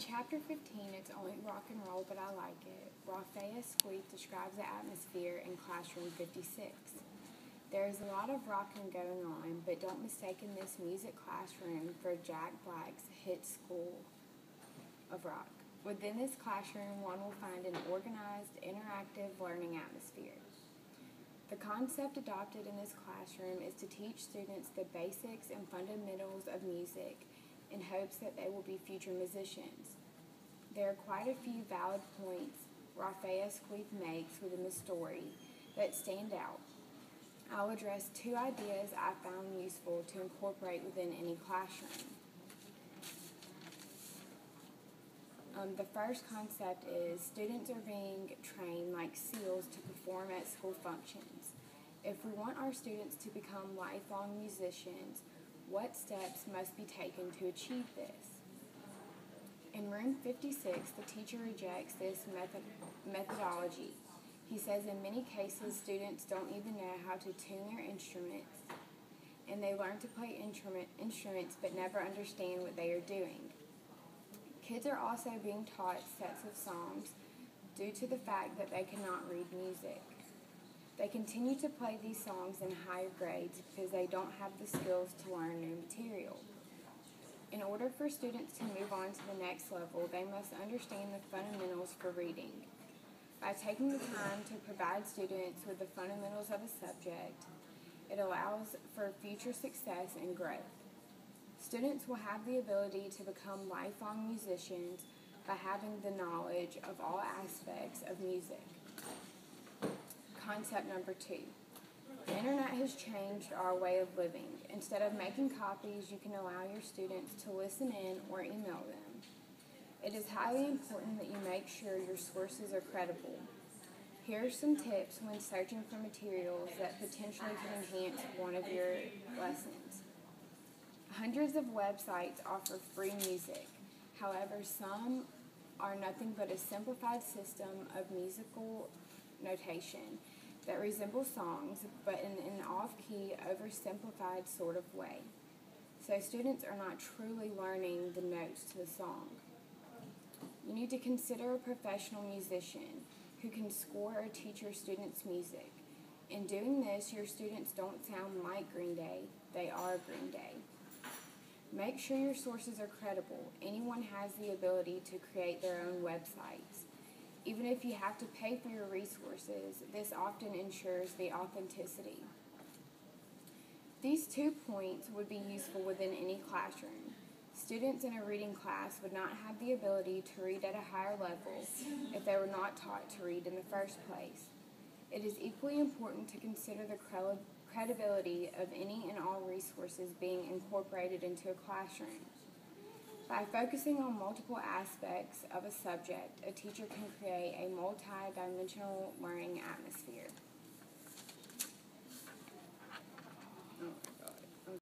Chapter 15, It's Only Rock and Roll, But I Like It, Raphael Squeak describes the atmosphere in Classroom 56. There is a lot of rocking going on, but don't mistake this music classroom for Jack Black's hit School of Rock. Within this classroom, one will find an organized, interactive learning atmosphere. The concept adopted in this classroom is to teach students the basics and fundamentals of music in hopes that they will be future musicians. There are quite a few valid points Raphael Squeak makes within the story that stand out. I'll address two ideas I found useful to incorporate within any classroom. The first concept is students are being trained like SEALs to perform at school functions. If we want our students to become lifelong musicians, what steps must be taken to achieve this? In room 56, the teacher rejects this methodology. He says in many cases, students don't even know how to tune their instruments, and they learn to play instruments but never understand what they are doing. Kids are also being taught sets of songs due to the fact that they cannot read music. They continue to play these songs in higher grades because they don't have the skills to learn new material. In order for students to move on to the next level, they must understand the fundamentals for reading. By taking the time to provide students with the fundamentals of a subject, it allows for future success and growth. Students will have the ability to become lifelong musicians by having the knowledge of all aspects of music. Concept number 2. The internet has changed our way of living. Instead of making copies, you can allow your students to listen in or email them. It is highly important that you make sure your sources are credible. Here are some tips when searching for materials that potentially can enhance one of your lessons. Hundreds of websites offer free music. However, some are nothing but a simplified system of musical notation that resemble songs, but in an off-key, oversimplified sort of way. So students are not truly learning the notes to the song. You need to consider a professional musician who can score or teach your students music. In doing this, your students don't sound like Green Day, they are Green Day. Make sure your sources are credible. Anyone has the ability to create their own websites. Even if you have to pay for your resources, this often ensures the authenticity. These 2 points would be useful within any classroom. Students in a reading class would not have the ability to read at a higher level if they were not taught to read in the first place. It is equally important to consider the credibility of any and all resources being incorporated into a classroom. By focusing on multiple aspects of a subject, a teacher can create a multi-dimensional learning atmosphere.